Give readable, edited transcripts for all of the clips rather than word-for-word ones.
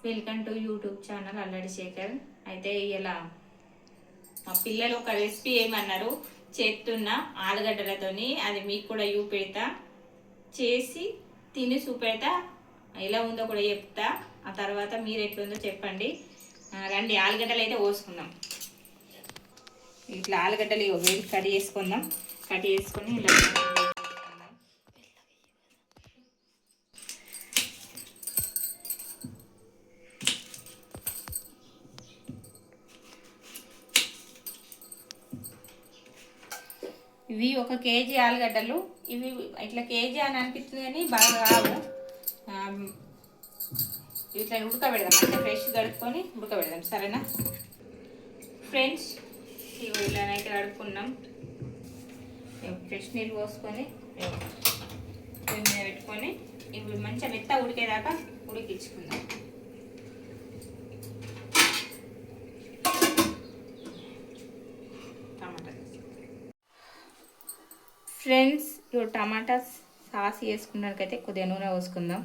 Welcome to YouTube channel అల్లడి Shekhar. అయితే ఇలా మా పిల్లలు ఒక రెసిపీ ఏమన్నారు చేస్తున్నా ఆలుగడ్డలతోని, అది మీకు కూడా చూపెడతా, చేసి తిని చూపెడతా, ఎలా ఉందో కూడా చెప్తా. ఆ తర్వాత మీరు ఎట్లుందో చెప్పండి. రండి ఆలుగడ్డలు అయితే కోసుకుందాం. ఇట్లా ఆలుగడ్డలు వేడి కట్ చేసుకుందాం. కట్ చేసుకొని ఇలా ఇవి 1 కేజీ ఆలుగడ్డలు. ఇవి ఇట్లా కేజీ అని అనిపిస్తుంది కానీ బాగా రావు. ఇట్లా ఉడకబెడదాం, అంటే ఫ్రెష్ కడుక్కొని ఉడకబెడదాం, సరేనా ఫ్రెండ్స్? ఇవి ఇలానైతే కడుక్కున్నాం. ఫ్రెష్ నీళ్ళు పోసుకొని పొయ్యి మీద పెట్టుకొని ఇవి మంచిగా మెత్త ఉడికేదాకా ఉడికించుకుందాం. ఫ్రెండ్స్, ఇప్పుడు టమాటా సాస్ వేసుకున్నాకైతే కొద్దిగా నూనె పోసుకుందాం.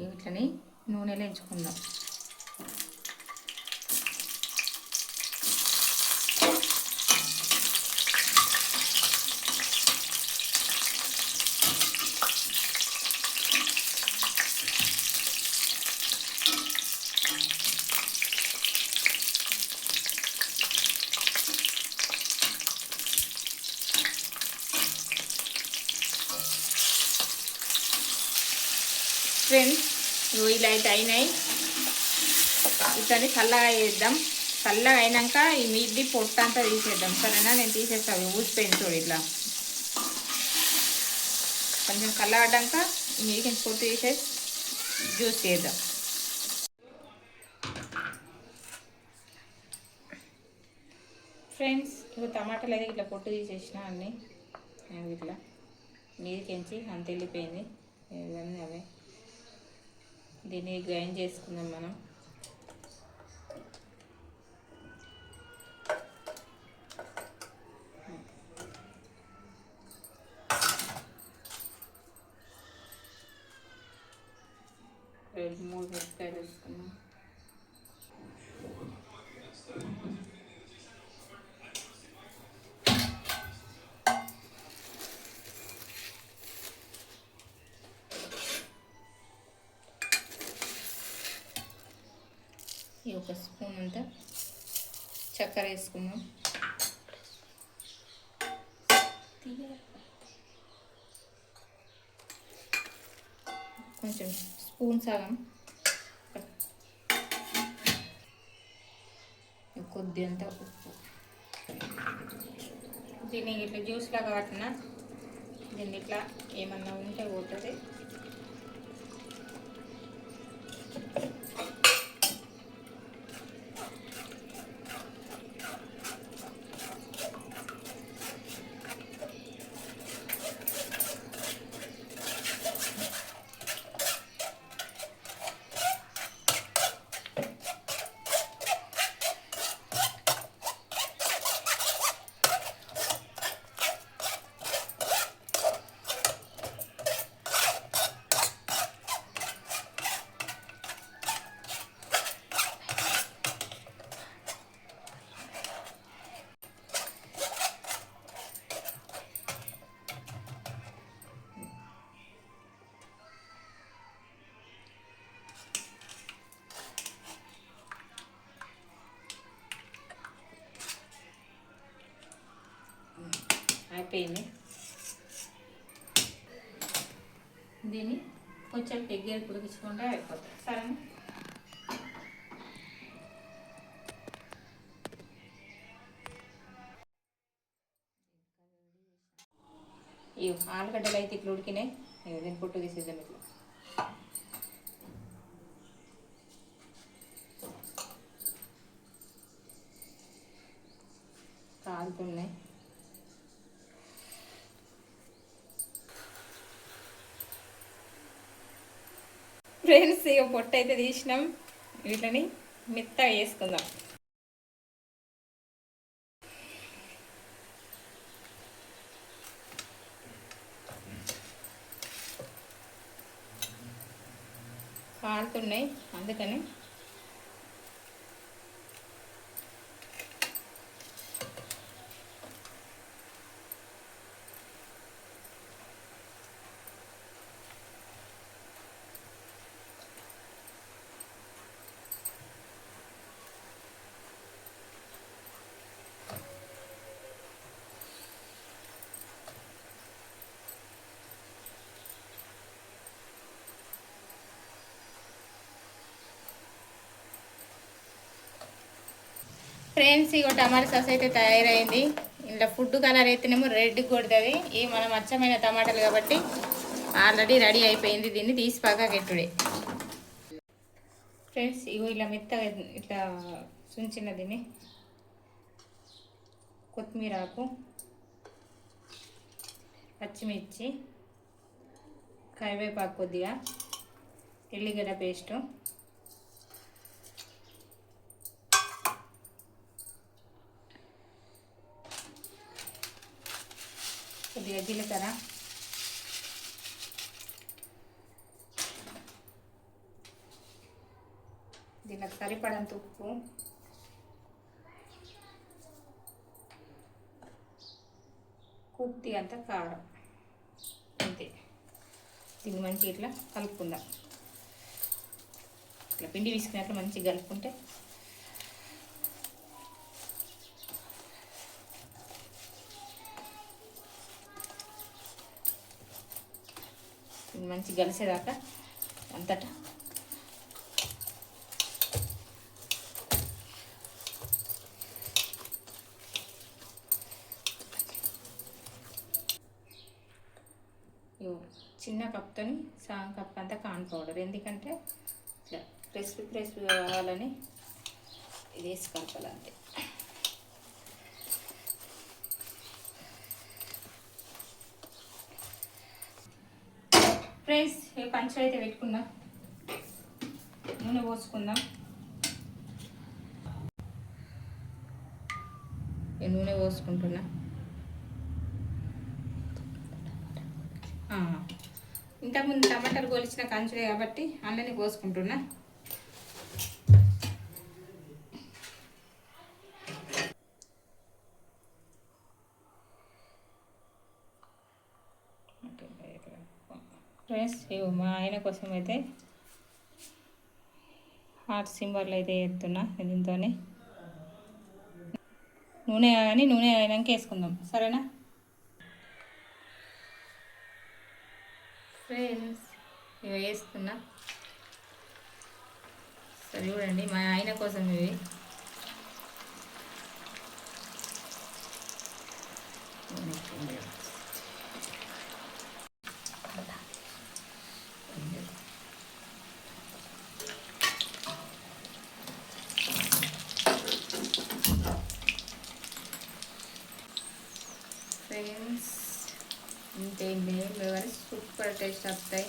వీటిని నూనెలో ఎంచుకుందాం. ఫ్రెండ్స్, ఇలా అయితే అయినాయి. ఇట్లని చల్లగా వేద్దాం. చల్లగా అయినాక ఈ మీది పొట్టు అంతా తీసేద్దాం, సరేనా? నేను తీసేస్తాను, ఊసిపోయింది చూడు. ఇట్లా కొంచెం చల్లబడ్డాక ఈ మీదికి పొట్టు తీసేసి జ్యూస్ చేద్దాం. ఫ్రెండ్స్, ఇప్పుడు టమాటాలు అయితే ఇట్లా పొట్టు తీసేసిన అన్నీ ఇట్లా మీదికించి అంత వెళ్ళిపోయింది. అవే దీన్ని గ్రైండ్ చేసుకుందాం మనం. మూడు మిరపకాయలు వేసుకున్నాం. ఈ 1 స్పూన్ అంతా చక్కెర వేసుకున్నాం. కొంచెం స్పూన్ సగం కొద్దింత ఉప్పు. దీన్ని ఇట్లా జ్యూస్ లాగా పట్టిన దీన్ని ఇట్లా ఏమన్నా ఉంటే పోతుంది. అయిపోయింది. దీన్ని కొంచెం దగ్గర ఉడికించుకుంటే అయిపోతుంది, సరేనా? ఈ ఆలుగడ్డలు అయితే ఇట్లా ఉడికినాయి. దీన్ని పొట్టు తీసేద్దాం. ఇట్లా కాలుతున్నాయి. ఫ్రెండ్స్, ఇక పొట్టు అయితే తీసినాం. వీటిని మెత్తగా వేసుకుందాం. కాలుతున్నాయి అందుకని. ఫ్రెండ్స్ ఇగో టమాటా సాస్ అయితే తయారైంది. ఇంట్లో ఫుడ్ కలర్ అయితేనేమో రెడ్ కొడుతుంది. ఇవి మనం అచ్చమైన టమాటాలు కాబట్టి ఆల్రెడీ రెడీ అయిపోయింది. దీన్ని తీసి పక్కకెట్టుడే. ఫ్రెండ్స్ ఇగో ఇలా మెత్తగా ఇట్లా సుంచిన దీన్ని కొత్తిమీర ఆకు, పచ్చిమిర్చి, కరివేపాకు కొద్దిగా, ఎల్లిగడ్డ పేస్టు, కొద్దిగా జీలకర్ర, దీనికి సరిపడంత ఉప్పు, కొద్దిగా అంత కారం, అంతే. దీన్ని మంచిగా ఇట్లా కలుపుకుందాం. ఇట్లా పిండి తీసుకున్నట్లు మంచిగా కలుపుకుంటే మంచి కలిసేదాకా అంతటా చిన్న కప్తో సగం కప్ అంతా కార్న్ పౌడర్, ఎందుకంటే ఇట్లా క్రిస్పీ కావాలని ఇది వేసి కలపాలి అంతే. ఫ్రెండ్స్ పంచర్ అయితే పెట్టుకుందాం, నూనె పోసుకుందాం. నూనె పోసుకుంటున్నా. ఇంతకుముందు టమాటాలు గోలిచిన కంచులే కాబట్టి అందులోనే పోసుకుంటున్నా. ఫ్రెండ్స్ మా ఆయన కోసం అయితే హార్ట్ సింబల్ అయితే వేస్తున్నా. దీంతో నూనె కానీ నూనె అయినాక వేసుకుందాం, సరేనా ఫ్రెండ్స్? ఇవి వేస్తున్నా. సరే చూడండి, మా ఆయన కోసం ఇవి. ఫ్రెండ్స్ ఇంకేంటి కానీ సూపర్ టేస్ట్ వస్తాయి.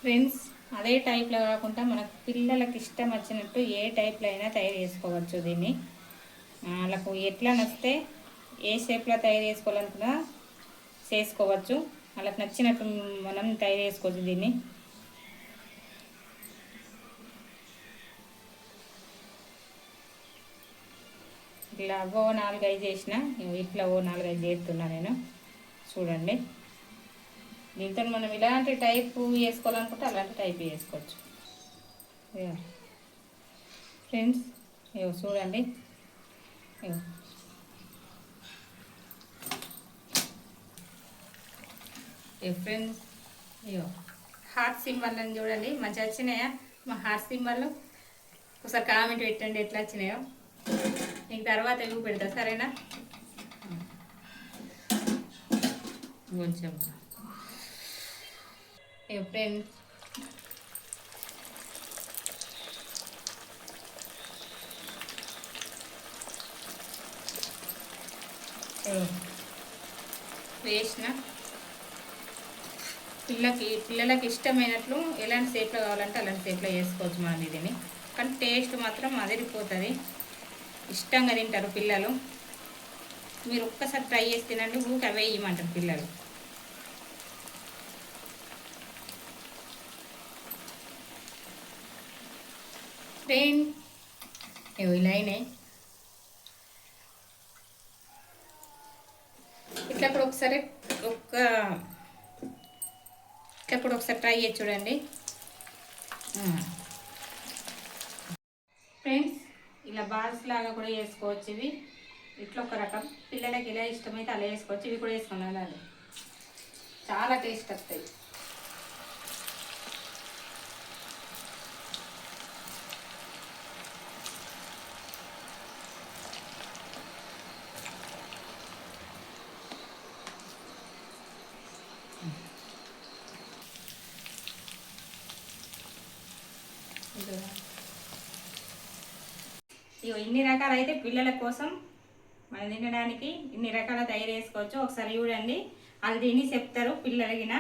ఫ్రెండ్స్ అదే టైప్లో కాకుండా మనకు పిల్లలకి ఇష్టం వచ్చినట్టు ఏ టైప్లో అయినా తయారు చేసుకోవచ్చు. దీన్ని వాళ్ళకు ఎట్లా నచ్చితే ఏ షేప్లో తయారు చేసుకోవాలనుకున్నా చేసుకోవచ్చు. వాళ్ళకి నచ్చినట్టు మనం తయారు చేసుకోవచ్చు. దీన్ని ఇట్లా ఓ 4-5 చేసిన, ఇట్లా ఓ 4-5 చేస్తున్నా నేను. చూడండి, దీంతో మనం ఇలాంటి టైపు వేసుకోవాలనుకుంటే అలాంటి టైప్ వేసుకోవచ్చు. ఫ్రెండ్స్ చూడండి, ఫ్రెండ్స్ హార్ట్ సింబల్ అని చూడండి, మంచిగా వచ్చినాయా మా హార్ట్ సింబల్? ఒకసారి కామెంట్ పెట్టండి ఎట్లా వచ్చినాయో. నీకు తర్వాత ఇవి పెడతా, సరేనా? కొంచెం ఫ్రెండ్స్ వేసిన పిల్లలకి ఇష్టమైనట్లు ఎలాంటి షేప్లో కావాలంటే అలాంటి షేప్లో వేసుకోవచ్చు మనం దీన్ని. కానీ టేస్ట్ మాత్రం అదిరిపోతుంది, ఇష్టంగా తింటారు పిల్లలు. మీరు ఒక్కసారి ట్రై చేసి తినండి, ఊరికి అవే ఇవ్వమంటారు పిల్లలు. ట్రైన్ ఇలా అయినాయి. ఇట్లా కూడా ఒకసారి ట్రై చేసి చూడండి ఫ్రెండ్స్. ఇలా బాల్స్ లాగా కూడా వేసుకోవచ్చు ఇవి. ఇట్లా ఒక రకం పిల్లలకి ఎలా ఇష్టమైతే అలా వేసుకోవచ్చు. ఇవి కూడా వేసుకున్నాను, అది చాలా టేస్ట్ వస్తాయి. ఇగో ఇన్ని రకాలు అయితే పిల్లల కోసం మనం తినడానికి ఇన్ని రకాల తయారు చేసుకోవచ్చు. ఒకసారి చూడండి, వాళ్ళు తిని చెప్తారు పిల్లలకిన.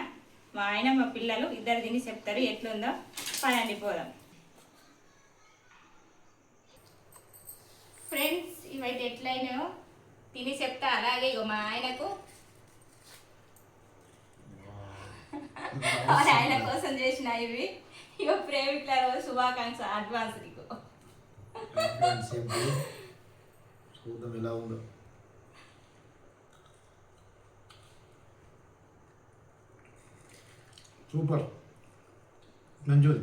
మా ఆయన మా పిల్లలు ఇద్దరు తిని చెప్తారు ఎట్లుందో. పదండి పోదాం ఫ్రెండ్స్. ఇవైతే ఎట్లయినాయో తిని చెప్తా. అలాగే ఇగో మా ఆయనకు ఆయన కోసం చేసిన ఇవి. ఇగో ప్రేమికుల రోజు శుభాకాంక్ష అడ్వాన్స్ నీకు. చూద్దాం ఎలా ఉందో. సూపర్, మంచిది.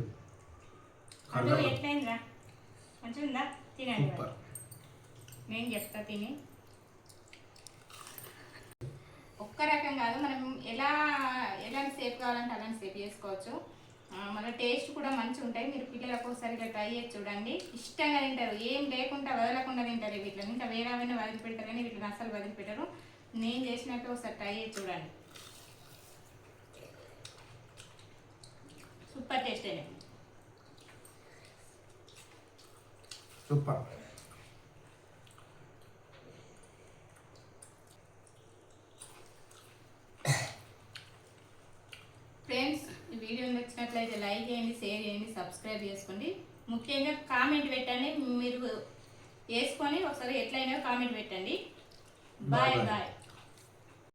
ఎట్లయిందిరా, మంచిగా ఉందా? తినండి, నేను చెప్తా తిని. ఒక్క రకం కాదు, మనం ఎలాంటి సేఫ్ కావాలంటే అలాంటి సేఫ్ చేసుకోవచ్చు. మన టేస్ట్ కూడా మంచిగా ఉంటాయి. మీరు పిల్లలకు ఒకసారి ఇలా ట్రై చేసి చూడండి, ఇష్టంగా తింటారు. ఏం లేకుండా వదలకుండా తింటారు వీటిని. ఇంకా వేరే అవన్నీ వదిలిపెడతారు కానీ వీటిని అసలు వదిలిపెట్టరు. నేను చేసినట్టు ఒకసారి ట్రై చేసి చూడండి, సూపర్ టేస్ట్ అయినా. సూపర్. ఫ్రెండ్స్, ఈ వీడియో నచ్చినట్లయితే లైక్ చేయండి, షేర్ చేయండి, సబ్స్క్రైబ్ చేసుకోండి. ముఖ్యంగా కామెంట్ పెట్టండి. మీరు వేసుకొని ఒకసారి ఎట్లయినా కామెంట్ పెట్టండి. Bye bye.